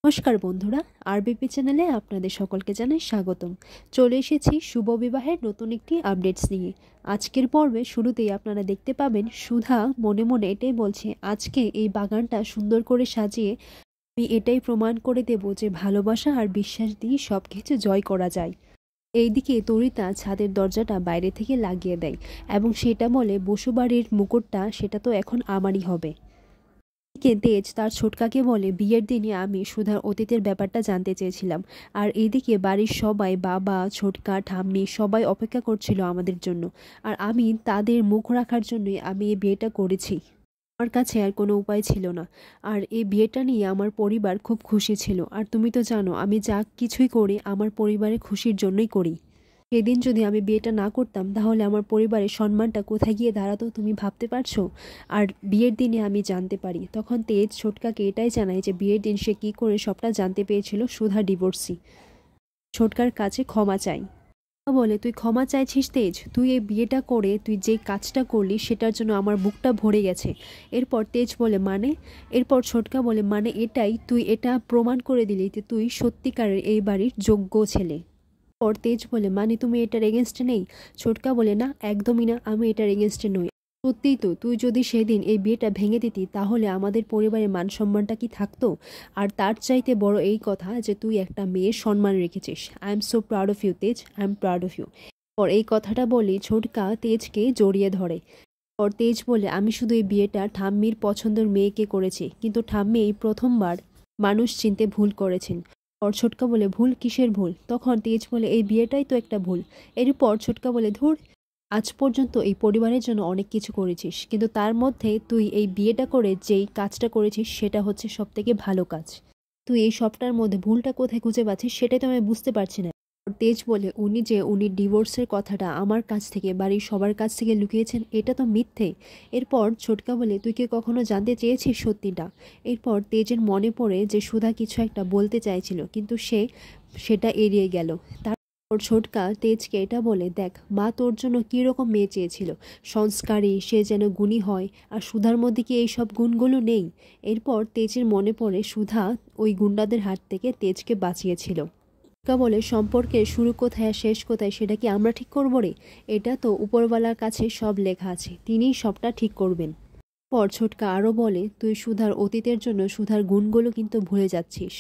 নমস্কার বন্ধুরা, আরবিপি চ্যানেলে আপনাদের সকলকে জানাই স্বাগতম। চলে এসেছি শুভ বিবাহের নতুন একটি আপডেটস নিয়ে। আজকের পর্বে শুরুতেই আপনারা দেখতে পাবেন সুধা মনে মনে এটাই বলছে, আজকে এই বাগানটা সুন্দর করে সাজিয়ে আমি এটাই প্রমাণ করে দেব যে ভালোবাসা আর বিশ্বাস দিয়ে সব কিছু জয় করা যায়। এইদিকে তরিতা ছাদের দরজাটা বাইরে থেকে লাগিয়ে দেয় এবং সেটা বলে বসুবাড়ির মুকুটটা সেটা তো এখন আমারই হবে। তেজ তার ছোটকাকে বলে, বিয়ের দিনে আমি সুধার অতীতের ব্যাপারটা জানতে চেয়েছিলাম, আর এইদিকে বাড়ির সবাই, বাবা, ছোটকা, ঠাম্মি সবাই অপেক্ষা করছিল আমাদের জন্য, আর আমি তাদের মুখ রাখার জন্যই আমি এই বিয়েটা করেছি। আমার কাছে আর কোনো উপায় ছিল না, আর এই বিয়েটা নিয়ে আমার পরিবার খুব খুশি ছিল। আর তুমি তো জানো আমি যা কিছুই করি আমার পরিবারের খুশির জন্যই করি। সেদিন যদি আমি বিয়েটা না করতাম তাহলে আমার পরিবারের সম্মানটা কোথায় গিয়ে দাঁড়াতো তুমি ভাবতে পারছো? আর বিয়ের দিনে আমি জানতে পারি, তখন তেজ ছোটকাকে এটাই জানায় যে বিয়ের দিন সে কী করে সবটা জানতে পেরেছিল সুধা ডিভোর্সি। ছোটকার কাছে ক্ষমা চাই। বলে, তুই ক্ষমা চাইছিস তেজ? তুই এই বিয়েটা করে তুই যে কাজটা করলি সেটার জন্য আমার বুকটা ভরে গেছে। এরপর তেজ বলে, মানে? এরপর ছোটকা বলে, মানে এটাই, তুই এটা প্রমাণ করে দিলি যে তুই সত্যিকারের এই বাড়ির যোগ্য ছেলে। পর তেজ বলে, মানে তুমি এটার এগেনস্টে নেই? ছোটকা বলে, না একদমই না, আমি এটার এগেনস্টে নই। সত্যিই তো, তুই যদি সেদিন এই বিয়েটা ভেঙে দিতি তাহলে আমাদের পরিবারের মান সম্মানটা কি থাকতো? আর তার চাইতে বড় এই কথা যে তুই একটা মেয়ের সম্মান রেখেছিস। I am so proud of you Tej, I am proud of you. পর এই কথাটা বলি ছোটকা তেজকে জড়িয়ে ধরে। পর তেজ বলে, আমি শুধু এই বিয়েটা ঠাম্মির পছন্দের মেয়েকে করেছি, কিন্তু ঠাম্মি এই প্রথমবার মানুষ চিনতে ভুল করেছেন। পর ছোটকা বলে, ভুল কিসের ভুল? তখন তেজ বলে, এই বিয়েটাই তো একটা ভুল। এরপর ছোটকা বলে, ধুর, আজ পর্যন্ত এই পরিবারের জন্য অনেক কিছু করেছিস, কিন্তু তার মধ্যে তুই এই বিয়েটা করে যেই কাজটা করেছিস সেটা হচ্ছে সব থেকে ভালো কাজ। তুই এই সবটার মধ্যে ভুলটা কোথায় খুঁজে পাচ্ছিস সেটাই তো আমি বুঝতে পারছি না। তেজ বলে, উনি ডিভোর্সের কথাটা আমার কাছ থেকে, বাড়ির সবার কাছ থেকে লুকিয়েছেন, এটা তো মিথ্যে। এরপর ছোটকা বলে, তুই কি কখনো জানতে চেয়েছিস সত্যিটা? এরপর তেজের মনে পড়ে যে সুধা কিছু একটা বলতে চাইছিল কিন্তু সে সেটা এড়িয়ে গেল। তারপর ছোটকা তেজকে এটা বলে, দেখ মা তোর জন্য কীরকম মেয়ে চেয়েছিল, সংস্কারী, সে যেন গুণী হয়, আর সুধার মধ্যে কি এই সব গুণগুলো নেই? এরপর তেজের মনে পড়ে সুধা ওই গুন্ডাদের হাত থেকে তেজকে বাঁচিয়েছিল। বলে, সম্পর্কের শুরু কোথায় আর শেষ কোথায় সেটা কি আমরা ঠিক করবো রে? এটা তো উপরওয়ালার কাছে সব লেখা আছে, তিনিই সবটা ঠিক করবেন। পর ছোটকা আরও বলে, তুই সুধার অতীতের জন্য সুধার গুণগুলো কিন্তু ভুলে যাচ্ছিস।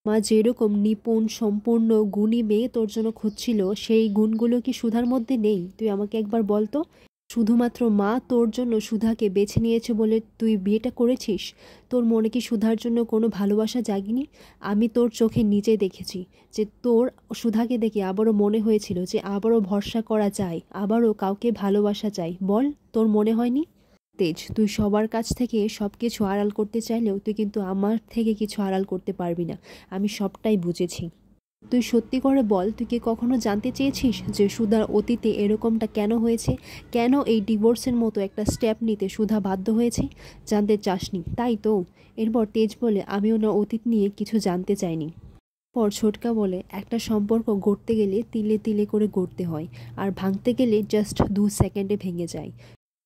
মা যেরকম নিপুণ সম্পূর্ণ গুণী মেয়ে তোর জন্য খুঁজছিল সেই গুণগুলো কি সুধার মধ্যে নেই? তুই আমাকে একবার বল তো। শুধুমাত্র মা তোর জন্য সুধাকে বেছে নিয়েছে বলে তুই বিয়েটা করেছিস? তোর মনে কি সুধার জন্য কোনো ভালোবাসা জাগেনি? আমি তোর চোখে নিজে দেখেছি যে তোর সুধাকে দেখে আবারও মনে হয়েছিল যে আবারও ভরসা করা যায়, আবারও কাউকে ভালোবাসা যায়। বল, তোর মনে হয়নি? তেজ, তুই সবার কাছ থেকে সব কিছু আড়াল করতে চাইলেও তুই কিন্তু আমার থেকে কিছু আড়াল করতে পারবি না। আমি সবটাই বুঝেছি। তুই সত্যি করে বল, তুই কি কখনো জানতে চেয়েছিস যে সুধার অতীতে এরকমটা কেন হয়েছে? কেন এই ডিভোর্সের মতো একটা স্টেপ নিতে সুধা বাধ্য হয়েছে? জানতে চাসনি, তাই তো? এরপর তেজ বলে, আমি ওনার অতীত নিয়ে কিছু জানতে চাইনি। পর ছোটকা বলে, একটা সম্পর্ক গড়তে গেলে তিলে তিলে করে গড়তে হয়, আর ভাঙতে গেলে জাস্ট 2 সেকেন্ডে ভেঙে যায়।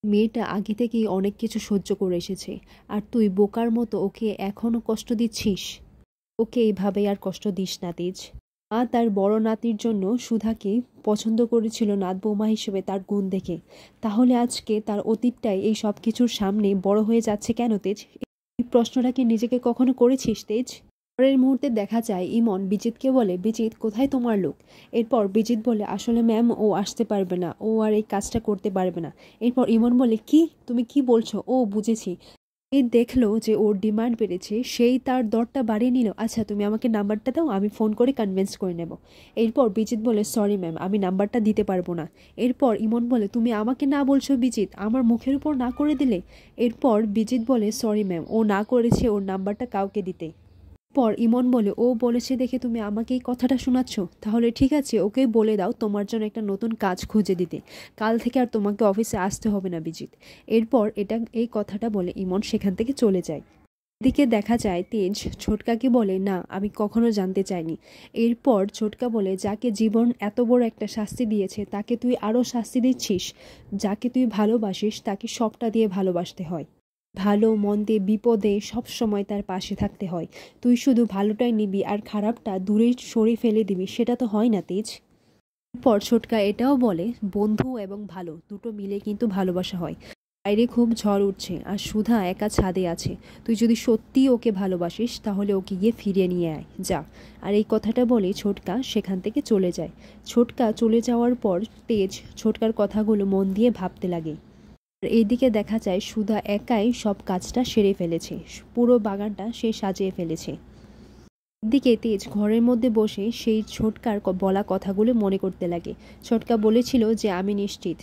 মেয়েটা আগে থেকেই অনেক কিছু সহ্য করে এসেছে, আর তুই বোকার মতো ওকে এখনও কষ্ট দিচ্ছিস। ওকে এইভাবে আর কষ্ট দিস না তেজ। মা তার বড় নাতির জন্য সুধাকে পছন্দ করেছিল নাত বৌমা হিসেবে তার গুণ দেখে, তাহলে আজকে তার অতীতটাই এই সব কিছুর সামনে বড় হয়ে যাচ্ছে কেন তেজ? এই প্রশ্নটা কি নিজেকে কখনো করেছিস তেজ? পরের মুহূর্তে দেখা যায় ইমন বিজিতকে বলে, বিজিত কোথায় তোমার লোক? এরপর বিজিত বলে, আসলে ম্যাম ও আসতে পারবে না, ও আর এই কাজটা করতে পারবে না। এরপর ইমন বলে, কি, তুমি কি বলছো? ও বুঝেছি, এই দেখলো যে ওর ডিমান্ড বেড়েছে সেই তার দরটা বাড়িয়ে নিল। আচ্ছা তুমি আমাকে নাম্বারটা দাও, আমি ফোন করে কনভিন্স করে নেব। এরপর বিজিত বলে, সরি ম্যাম, আমি নাম্বারটা দিতে পারবো না। এরপর ইমন বলে, তুমি আমাকে না বলছো বিজিত, আমার মুখের উপর না করে দিলে? এরপর বিজিত বলে, সরি ম্যাম, ও না করেছে ওর নাম্বারটা কাউকে দিতে। পর ইমন বলে, ও বলেছে দেখে তুমি আমাকে এই কথাটা শোনাচ্ছ? তাহলে ঠিক আছে, ওকে বলে দাও তোমার জন্য একটা নতুন কাজ খুঁজে দিতে, কাল থেকে আর তোমাকে অফিসে আসতে হবে না বিজিত। এরপর এই কথাটা বলে ইমন সেখান থেকে চলে যায়। এদিকে দেখা যায় তেজ ছোটকাকে বলে, না আমি কখনো জানতে চাইনি। এরপর ছোটকা বলে, যাকে জীবন এত বড় একটা শাস্তি দিয়েছে তাকে তুই আরও শাস্তি দিচ্ছিস? যাকে তুই ভালোবাসিস তাকে সবটা দিয়ে ভালোবাসতে হয়। ভালো মন্দে বিপদে সব সময় তার পাশে থাকতে হয়। তুই শুধু ভালোটাই নিবি আর খারাপটা দূরে সরিয়ে ফেলে দিবি, সেটা তো হয় না তেজ। পর ছোটকা এটাও বলে, বন্ধু এবং ভালো দুটো মিলে কিন্তু ভালোবাসা হয়। বাইরে খুব ঝড় উঠছে আর সুধা একা ছাদে আছে। তুই যদি সত্যিই ওকে ভালোবাসিস তাহলে ওকে গিয়ে ফিরিয়ে নিয়ে আয়, যা। আর এই কথাটা বলে ছোটকা সেখান থেকে চলে যায়। ছোটকা চলে যাওয়ার পর তেজ ছোটকার কথাগুলো মন দিয়ে ভাবতে লাগে। আর এইদিকে দেখা যায় সুধা একাই সব কাজটা সেরে ফেলেছে, পুরো বাগানটা সে সাজিয়ে ফেলেছে। দিকে তেজ ঘরের মধ্যে বসে সেই ছোটকার বলা কথাগুলো মনে করতে লাগে। ছোটকা বলেছিল যে আমি নিশ্চিত,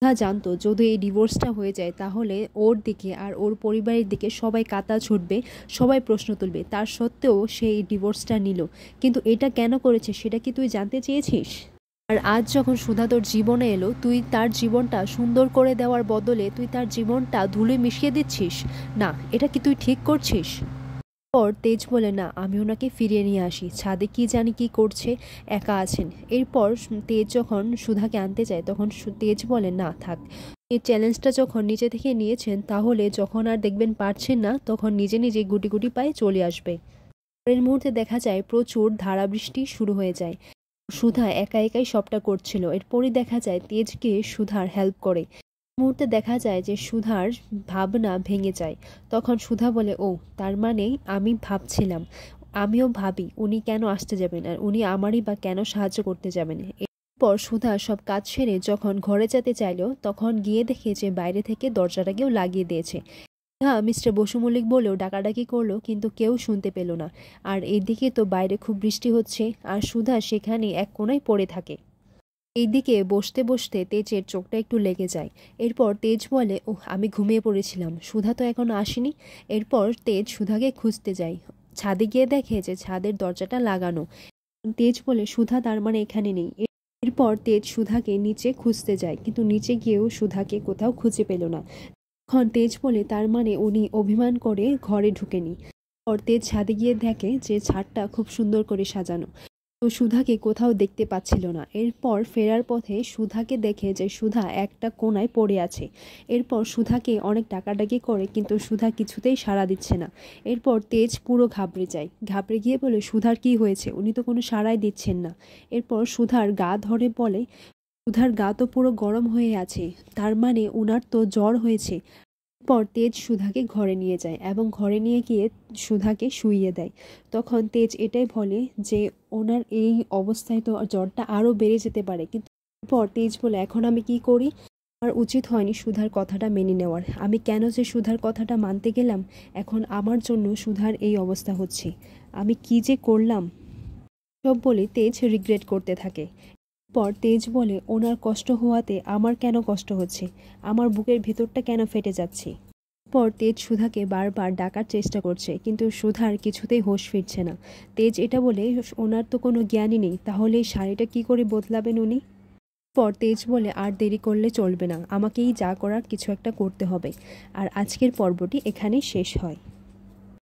সুধা জানতো যদি এই ডিভোর্সটা হয়ে যায় তাহলে ওর দিকে আর ওর পরিবারের দিকে সবাই কাতা ছুটবে, সবাই প্রশ্ন তুলবে। তার সত্ত্বেও সে এই ডিভোর্সটা নিল। কিন্তু এটা কেন করেছে সেটা কি তুই জানতে চেয়েছিস? আর আজ যখন সুধা তোর জীবনে এলো, তুই তার জীবনটা সুন্দর করে দেওয়ার বদলে তুই তার জীবনটা ধুলে মিশিয়ে দিচ্ছিস। না, এটা কি তুই ঠিক করছিস? পর তেজ বলে, না, আমি ওনাকে ফিরিয়ে নিয়ে আসি, ছাদে কি জানি কি করছে, একা আছেন। এরপর তেজ যখন সুধাকে আনতে যায় তখন তেজ বলে, না থাক, এই চ্যালেঞ্জটা যখন নিজে থেকে নিয়েছেন তাহলে যখন আর দেখবেন পারছেন না তখন নিজে নিজে গুটি গুটি পায়ে চলে আসবে। পরের মুহূর্তে দেখা যায় প্রচুর ধারাবৃষ্টি শুরু হয়ে যায়। সুধা একা একাই সবটা করছিল। এরপরই দেখা যায় তেজকে সুধার হেল্প করে। মুহূর্তে দেখা যায় যে সুধার ভাবনা ভেঙে যায়। তখন সুধা বলে, ও তার মানে আমি ভাবছিলাম, আমিও ভাবি উনি কেন আসতে যাবেন আর উনি আমারই বা কেন সাহায্য করতে যাবেন। এরপর সুধা সব কাজ সেরে যখন ঘরে যেতে চাইল তখন গিয়ে দেখে যে বাইরে থেকে দরজাটাকেও লাগিয়ে দিয়েছে। হ্যাঁ, মিস্টার বসু মল্লিক বলেও ডাকাডাকি করলো কিন্তু কেউ শুনতে পেল না। আর এইদিকে তো বাইরে খুব বৃষ্টি হচ্ছে আর সুধা সেখানে এক কোণায় পড়ে থাকে। এইদিকে বসতে বসতে তেজের চোখটা একটু লেগে যায়। এরপর তেজ বলে, ওহ, আমি ঘুমিয়ে পড়েছিলাম, সুধা তো এখনো আসেনি। এরপর তেজ সুধাকে খুঁজতে যায়। ছাদে গিয়ে দেখে যে ছাদের দরজাটা লাগানো। তেজ বলে, সুধা তার মানে এখানে নেই। এরপর তেজ সুধাকে নিচে খুঁজতে যায় কিন্তু নিচে গিয়েও সুধাকে কোথাও খুঁজে পেল না। তখন তেজ বলে, তার মানে উনি অভিমান করে ঘরে ঢুকেনি। পর তেজ ছাদে গিয়ে দেখে যে ছাদটা খুব সুন্দর করে সাজানো, তো সুধাকে কোথাও দেখতে পাচ্ছিল না। এরপর ফেরার পথে সুধাকে দেখে যে সুধা একটা কোণায় পড়ে আছে। এরপর সুধাকে অনেক ডাকাডাকি করে কিন্তু সুধা কিছুতেই সাড়া দিচ্ছে না। এরপর তেজ পুরো ঘাবড়ে যায়, ঘাবড়ে গিয়ে বলে, সুধার কি হয়েছে, উনি তো কোনো সাড়াই দিচ্ছেন না। এরপর সুধার গা ধরে বলে, সুধার গা তো পুরো গরম হয়ে আছে, তার মানে উনার তো জ্বর হয়েছে। পর তেজ সুধাকে ঘরে নিয়ে যায় এবং ঘরে নিয়ে গিয়ে সুধাকে শুইয়ে দেয়। তখন তেজ এটাই বলে যে ওনার এই অবস্থায় তো জ্বরটা আরও বেড়ে যেতে পারে। কিন্তু পর তেজ বলে, এখন আমি কি করি? আমার উচিত হয়নি সুধার কথাটা মেনে নেওয়ার। আমি কেন যে সুধার কথাটা মানতে গেলাম, এখন আমার জন্য সুধার এই অবস্থা হচ্ছে। আমি কি যে করলাম। সব বলে তেজ রিগ্রেট করতে থাকে। পর তেজ বলে, ওনার কষ্ট হওয়াতে আমার কেন কষ্ট হচ্ছে, আমার বুকের ভিতরটা কেন ফেটে যাচ্ছে। পর তেজ সুধাকে বারবার ডাকার চেষ্টা করছে কিন্তু সুধার কিছুতেই হোশ ফিরছে না। তেজ এটা বলে, ওনার তো কোনো জ্ঞানই নেই, তাহলে এই শাড়িটা কি করে বদলাবেন উনি? পর তেজ বলে, আর দেরি করলে চলবে না, আমাকেই যা করার কিছু একটা করতে হবে। আর আজকের পর্বটি এখানেই শেষ হয়।